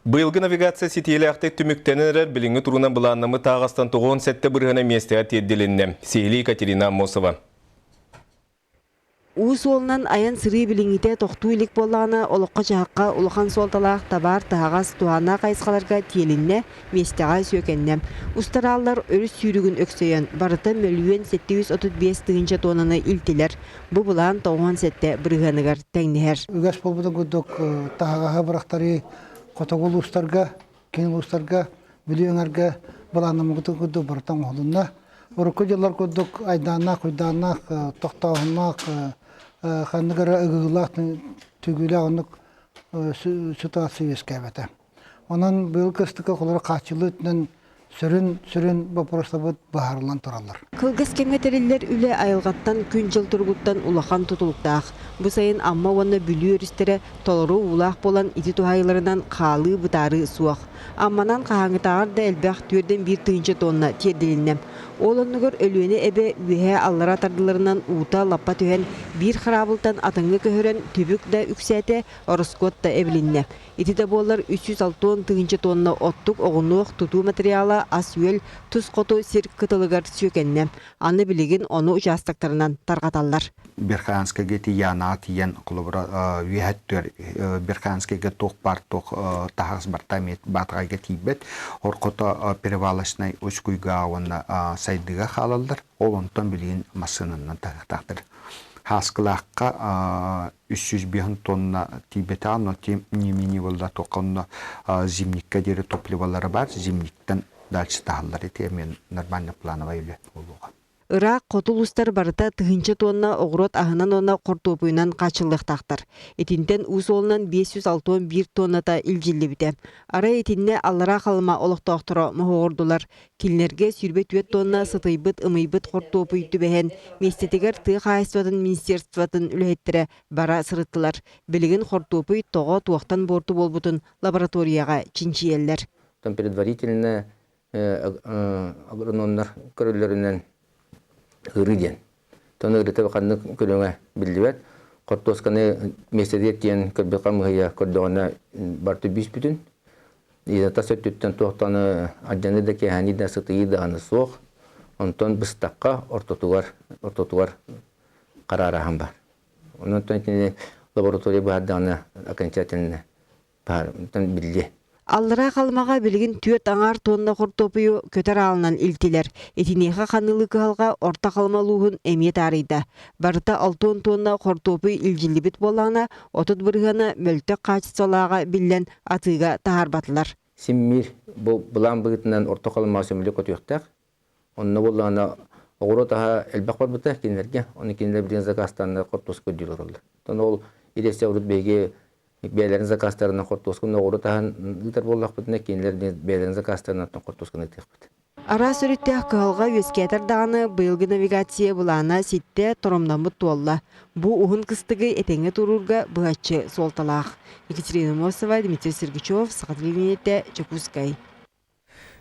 Быйылгы навигация сетиелі ақтық түміктенерер біліңі тұруна бұланнамы тағастан тұғын сәтті бірғана местеға тедделінне. Сейлі Екатерина Мосова. Уыз олынан аян сыры біліңіте тоқту илік болағына олыққа жағаққа ұлыған солталақ табар тағас туғана қайсқаларға телінне местеға сөкенне. Ұстаралар өріс сүйрігін өксейін барыты мөлуен 735 тығынша тонаны илтілер. Бұл бұлан тоғын сәтті бірғанығар тәңнігер. Үгәс болбыды күдік тағаға бірақтары қотағыл ұстарға, кен ұстарға, білуіңерге бұланымығыды күдік бартан олынна. Ұрықы жылар күдік айданақ, ұйданақ, тоқтауынақ, қандығыра үгілақ түгілі ағынық ситуация ескәбеті. Онан бұл кістікі қолары қачылы үтінен сүрін бапырыстабыд бағарылан тұралар. Кылгыс кеңетерілер үлі айылғаттан күн жыл тұрғыттан улахан тұтылықтақ. Бұл сайын амма оны бүлі өрістері толыру улақ болан ити тухайларынан қалы бұтары суақ. Амманан қағаңытағар да әлбәқ түрден бір түйінші тонна терделіннем. Ол онығыр өлуені әбе үйе аллара тардыларынан уыта лаппа түйен бір қарабылтан атыңы көхірен түбік да үксәті орыскот да әбілінне. Ити де болар 306 түйінші тонна оттық оғынуық тұту материалы ас үйел тұз қоту сирк кытылығар сөкенне. Аны білеген оны участактарынан тарғаталар. Берханскеге тияна тиян құлыбыра үйәттер Берханскеге тоқ бар тоқ тағыз бартамет батғайға тейбет. Орқыта перевалашнай өз күйға ауына сайдыға қалалдар. Ол онтан білген масынынан тағықтақтыр. Хаскылаққа 305 тонна тибета, но тем не менее волда тоқынна зимникка дері топливалары бар. Зимниктен дальше тағылар етемен нормальный плановый үйлі болуға. Ыра қотул ұстар барыта тығынчы тонна оғырот ағынан оны қортопуынан қачылық тақтар. Етінден ұс олынан 561 тонната илжилі біте. Ара етінне аллара қалыма олықтақтыра мұғырдылар. Келінерге сүрбе 4 тонна сытайбыт, ымайбыт қортопуй түбәген. Местетігер тұғы қайсыватын министерстватын үләйттірі бара сырыттылар. Білігін қортопуй тоға туақтан борту болбутын лабораторияға чинчиелер. Предварительно агрономдар көрілерінен ырыден. Тоны ырыты бақанны көліңе білдібет. Қорттосканы местедеттен көрбеқа мұғыя көрдіғана барты бүйс бүтін. Изата сөттіттен тоқтаны аджаны да кәхәні да сытыйы дағаны соқ. Онтон бұстаққа ортотуар қарарағын бар. Онын лаборатория бағардағына окончательно білді. Аллара қалмаға білген 4 аңар тонна қортопыю көтер алынан илтілер. Етінеға қанылы қалға орта қалмалуғын әмет арыйда. Барыта 6 тонна қортопый илжилібіт болағына, отыт бұрғана мөлтік қачысалаға білген атыға тағарбатылар. Симмир бұлан бұғытынан орта қалмаға сөмілі көтіқтақ. Онына болағына оғыры таға әлбәқ бар бұта кенлерге. Оны кенлер білген закастанына қортос көддер ұрылды. Ол елесе ұрыт бейге бәлерін закастарына қорттоскын оғыры тағын ұйтар болақ бұтына кейінлер бәлерін закастарына қорттоскын ұйтық бұт. Ара сүріттәк қығалға өскәтір дағаны бұйылғы навигация бұлана сетте тұромнамы туалла. Бұ ұғын қыстығы әтеңі тұрурға бұғатшы солталақ. Екатерина Мосова, Дмитрий Сергичев, Сақатвименетте, Чекускай.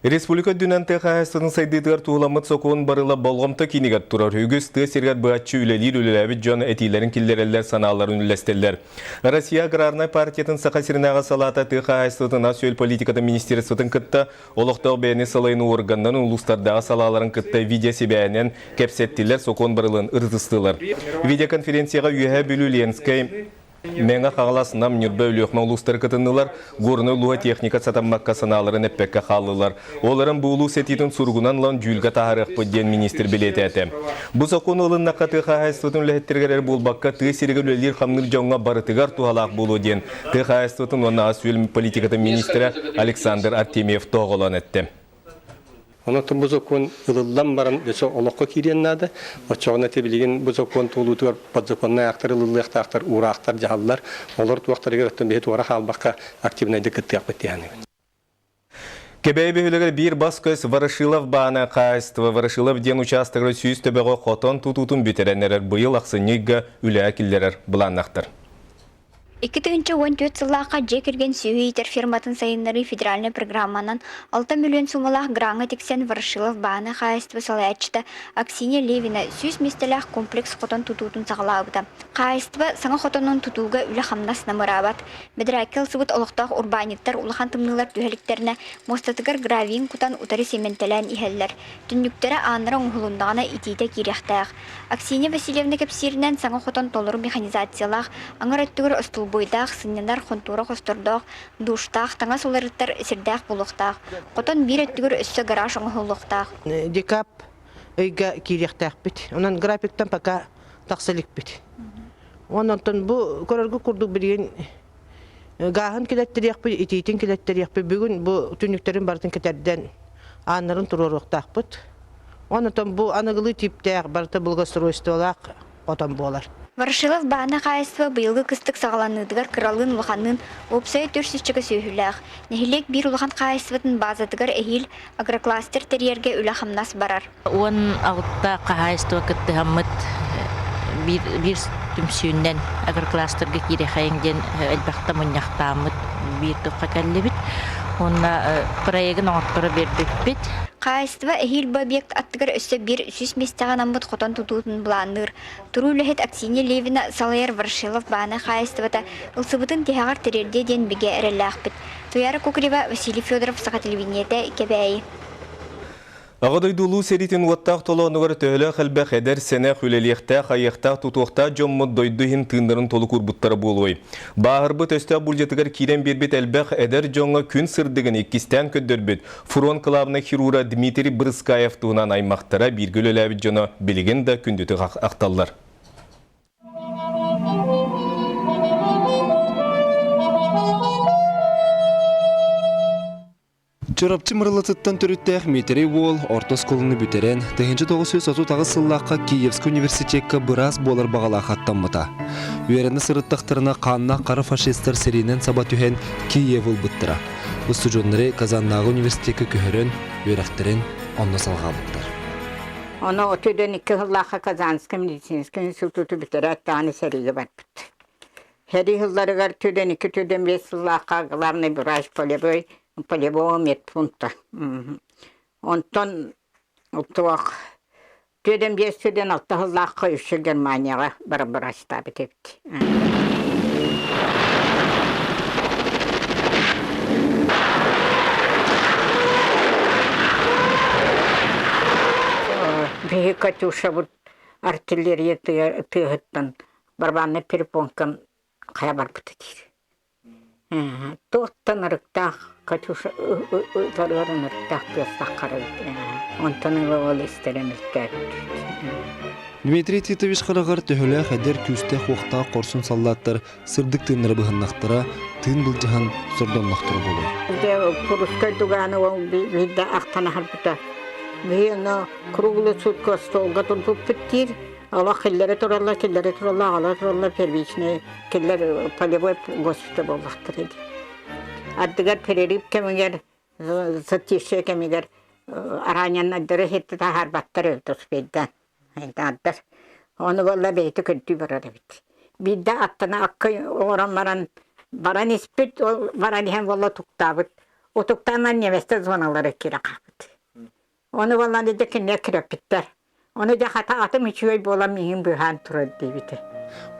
Республика дүнанты қағыстының сайдыдығар туғыламыт соқуын барыла болғымты кенегат тұрар. Үгісті сергат бұғатшы үлелер үлеләбіт жон әтейлерін келдерелер саналарын үлестелер. Россия Аграрнай партиятын сақасырынаға салата қағыстығын асуел политикаты министерствотын күтті олықтау бәйіне салайыны органнан ұлыстардағы салаларын күтті видеосы бәйінен кәпсеттілер соқуын барылын ұрдыстылар. Видеоконференцияға үйе бүлі Ленскай Менға қағаласынан мүрбі өліқма ұлыстар күтінілер, ғорыны ұлуға техника сатаммаққа саналарын әппәкке қалылар. Оларын бұл ұлыс әтетін сұрғынан лан жүлгі тағарық бұдден министр білеті әті. Бұл соқуын ұлын наққа тұқағайстытын үләттергерер болбаққа тұғы серегі өлелер қамныр жауңа барытығар туғалақ болу ден. Тұқағайстытын оны асуел политикаты министрі Александр Артемьев тоғылан әтті. Оны бұл закон ылылдан баран дөсі олыққа кейден нады. Отчоғына тебілеген бұл закон тұғылутығар под законна ақтар, ылылық ақтар, ура ақтар жағалылар. Олар туақтарыға өттен бейт уара қалбаққа активнайды күтті ақпетті яны. Кебей бөлігер бір бас көз Ворошилов баны қайыстығы. Ворошилов ден участығыр сүйіз төбеғі қотон тұтутын бүтеренерер бұйыл ақсынеге үлі әкілдерер бұланнақтыр. 2014 сыллаққа же кірген сүйейтер фирматын сайынлары федеральный программанан 6 миллион сумалақ гранға тексен Ворошилов баны қайыстыбы салаятчыда Аксинья Левина сүйіз местелақ комплекс қотон тутуутын сағылауыда. Қайыстыбы саңа қотонның тутуға үлі қамнас намырабат. Бедірәкел сыбыт олықтақ урбаниттар улахан тымнылар түйеліктеріне мостатығыр гравин кутан утары сементелән ихеллер. Түнніктері аныры ұңғылындағына итейді керектәқ. Аксинья Васильевна кепсирінен саңа қотон толыру механизациялақ, аңыр өттігір бойдақ, сыннендар қонтура қостырдақ, душтақ, таңа соларыттар сірдәқ болуқтақ. Қотон бір өттігір өссі гараж оңғылықтақ. Декап өйгі керектәқ біт. Онан графиктан пока тақсылық біт. Онан бұл көріргі күрді бірген ғағын келеттерек біт, етейтін келеттерек біт. Бүгін бұл түніктерін бардың кетерден анырын тұрырықтақ біт. Онан бұл анығылы типтәқ барты бұлға сұройстығылақ қотон болар. Ворошилов баны қайыстығы бұйылғы кыстық сағаланыдығар кыралын ұлғанын опсайы төрсізчігі сөйіліғ. Нехилек бір ұлған қайыстығын базатығар әйіл агрокластер терьерге үлі қамнас барар. Он ағытта қайыстығы күтті ғамыт бір түмсүйінен агрокластерге кере қайыңден әлбақта мұнияқтамыт бір тұққа кәлі біт. Онна проегін оңаттыры бербек бет. Қайыстыва әйіл бәбек аттығыр өсі бір сүз местаған амбыт қотан тұтуытын бұланыр. Тұру үліхет Аксинья Левина салайыр Ворошилов баны қайыстывата ұлсыбытын тегағар терерде ден біге әрілі ақпыт. Туяры Кукрева, Василий Федоров, Сақа телевинеті, Кебәйі. Ағадойдулу серитин уаттақ толуанығыр төхілі қылбәқ әдер сәне хүлеліқтә, қайықтақ тұтуақта жоммыд дойдуын тыңдырын толы күрбіттары болуы. Бағырбыт өсті бұлжетігер керен бербет әлбәқ әдер жоңға күн сырдығын еккістен көддірбет. Фурон қылабына хирура Дмитрий Брыскаев туынан аймақтара біргіл өләбіт жоны білген да күндеті ақталылар. Чорапчы мырлатыттан түріттәқ метері ол, орта сколыны бүтерен, 1930 сыллаққа Киевск университетке біраз болар бағала қаттан мұта. Үйеріні сырыттақтарына қанна қары фашистер серинен сабат үйен Киев ол бұттыра. Бұсты жонлары Казаннағы университетке көхірін, үйерәқтерін онна салға бұттыр. Оны 32 сыллаққа Казанская медицинская институты бүтері әттіғаны сериге бар бұтты. Хәри сылларығар 32-5 сыллаққа ғыларны бұраш полебой, полевого медпункта. Онтон ұлтуақ төден бес төден алтығылаққа үші Германияға бір аштабы тепті. Бейі Катюша бұд артиллерия тығыттан барбаны перепонкан қая бар бұты дейді. Тоқтан ұрықтақ, Катюша тарғарын ұрықтақ бестақ қарайды. Онтаның ол істеремілді. Дмитрий Титович қарағар төхілі қәдер күсті қоқта қорсын саллаттар сырдық тыңнары бұғыннақтыра тың бұл жыған сұрдонлақтыры болуы. Пұрыскай дуғаны ол бейді ақтаны харбыта. Бейіні круглы сутка столға тұрбып біттер. Ала келлері туралла, ала туралла первичный, келлер полевой госпиталь болуқтыр еді. Аддығар переріп кемігер, заттеше кемігер, аранyan аддыры хетті тағар баттар өлді ұспейден. Аддар. Оны болла бейті күлді барады бейті. Бидді аттына аққы оран баран еспет, баран ехен болла тұқтабыд. О тұқтанан неместі зоналары кері қабыд. Оны болла деде кіне кіріп біттер. Оны жақата атым үшуей болам мейін бұйхан тұрады дейбіті.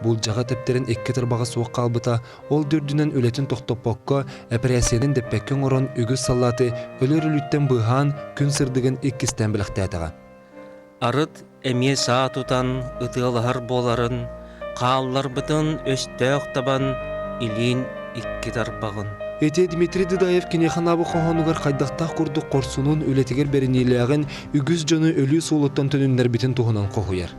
Бұл жаға тептерін екке тұрбаға суық қалбыта, ол дүрдінен өлетін тоқтап боққа, әпірәсенін деппеккен орын үгіз саллаты өлір үліттен бұйхан күн сырдығын еккістен біліқті әтіға. Арыт әме саатутан ұтығылығар боларын, қалылар бұтын өсті оқтабан илин икки тарпағын. Эте Дмитрий Дыдаев кенеханабы қоғануғар қайдақтақ құрдық қорсунун өлетігер бәрінейліғін үгіз жоны өлі солыттан төніндер бітін тұғынан қоғуяр.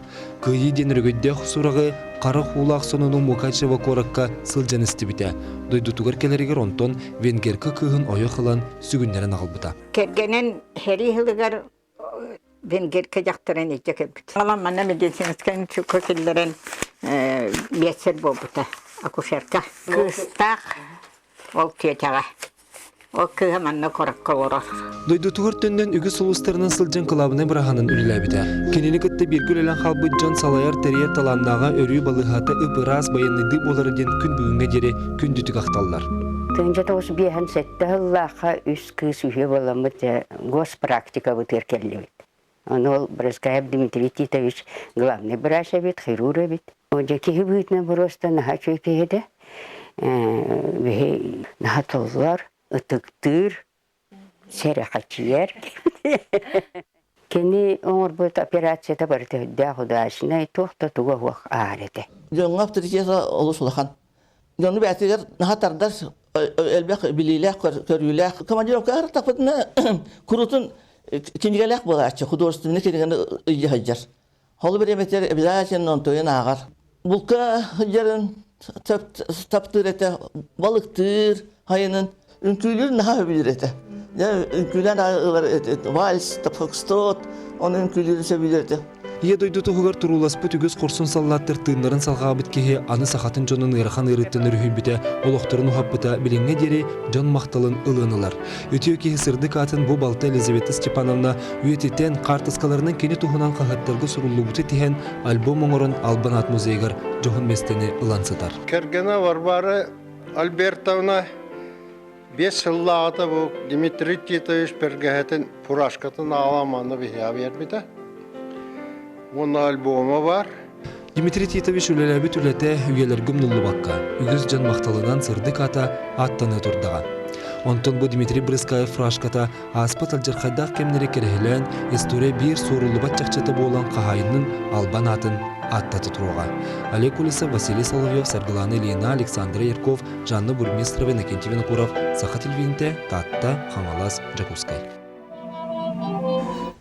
Күйі ден үргіддеқ сұрағы қары қулақ сонының Мукачева қораққа сылжан істі біте. Дойдутығар келерігер онтон венгеркі күйін ойы қылан сүгіндерін ағыл бұта. Кергенен хері хылығар венгеркі жақтырын ете кәбіт. Алам мана медицинскан көкелерін бесер бол бұта. Акушерка. Кыстақ ол кетеға. О кыһаманна коракка орар. Дойду тугуртөндөн үгүс улустарынан сылжан кылабына быраханын үлеләбите. Кенени кытты биргүл элен халбы Джон Салайар терьер таланнага өрүү балыхата ыпырас баяныды болары ден күн бүгүнгө жери күндүтүк акталлар. Тынча тоғыз бейхан сәтті ғыллаға үс кыз үйе боламыд госпрактика бұтыр келлебет. Ол Брызгаев Дмитрий Титович главный врач бит, хирург бит. Оже кеге бұйтна просто наға чөйкеге наға толлар, ытықтыр, сәрәқатчияр. Кені оңыр бұт операцияда барды өдді құдашына тоқта туға уақ ареді. Жоңға авторитеті олы сұлақан. Жоңғы бәтігер наға тардар элбек билилек көрүлек. Командировка тапытына курутун кинигелек болачы, художественный кирген ыйжахаджар. Холы береметер обязательно он тойын ағар. Булка жарын таптыр эте, балыктыр, хайынын үнкүйлер наға өбілер эте. Үнкүйлер ағылар вальс, фокстрот, оны үнкүйлер сөбілер эте. Ие дойду тугугар туруласпыт үгіз корсун саллаттыр тыыннарын салғабыт кеге аны сахатын жонын ырхан ырыттан өрүхүлбүтэ олохторун ухаппыта билиңе дери жон макталын ылынылар. Өтүө кеге сырдык атын бу балта Елизавета Степановна үетитен картыскаларынын кени тухунан кахаттарга суруллубуты тиген альбом оңорун Албанат музейгар жохун местени ылансытар. Кергена Варвара Альбертовна 5 жыллағыта бұл Дмитрий Титович бергәһетен пурашкатын аламаны бихя бербиде. Оның альбомы бар. Дмитрий Титович үлеләбит үләтә үелер гүмнулы бакка. Үгіз жан мақталынан сырдык ата аттаны турдага. Онтон бу Дмитрий Брызгаев фрашката аспат алжырқайдақ кемнері керехілен история бір сорулы батчақчаты болан қағайынның Албан атын аттаты тұруға. Олег Улисов, Василий Соловьев, Саргыланы Ильина, Александра Ярков, Жанна Бурмистрова, Иннокентий Винокуров, Саха Телевинте, Татта, Хамалас, Джакускай.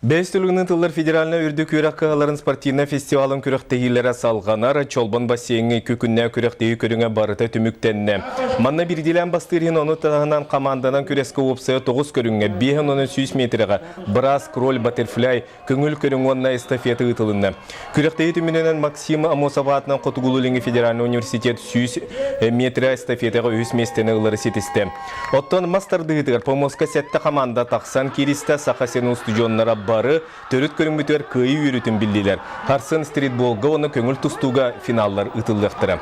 Бәстілігінің тыллар федералына үрдік өрек қағаларын спортивна фестивалын күректегілері салғанар, Чолбан бассейңі көкінне күректегі көріңе барыта түміктенне. Манна бірділен бастырын оны тағынан команданан күрескі опсығы 9 көріңе 5-10 метріға брас, кроль, баттерфляй, көңіл көрің онына эстафеті ұтылынны. Күректегі түміненен Максим Амосаватынан Қотугулулинги федеральный университет 100 метрі эстафетіға өз местені ұлары сетісті. Оттан мастарды ғытығыр помоска сәтті команда тақсан керісті Сақасенің студионнара бары төрүт көрүмүтөр кыйы үйрүтүн билдилер. Харсын стритболга оны көңүл тустууга финаллар ытылдыктыры.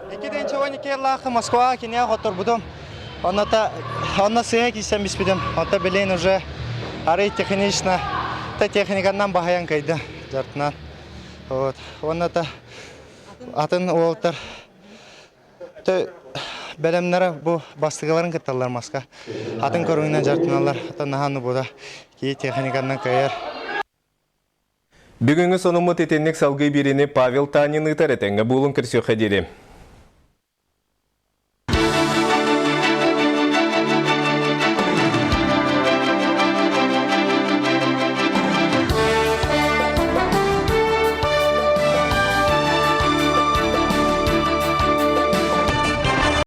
Экиден чогонике лахы Москва кине готор будум. Онна сыйа кисем биспидим. Онта билен уже ары технично та техниканан бахаян кайда жартынан. Вот. Онната атын олтар. Бәлемнәре бу бастыгаларын кытталар маска. Атын көрүнгән жартыналар, атын наханы буда ки техникадан кайыр. Бүгүнгү сонумут этенник салгы биrini Павел Танин ытаретенге булун кирсө хадири.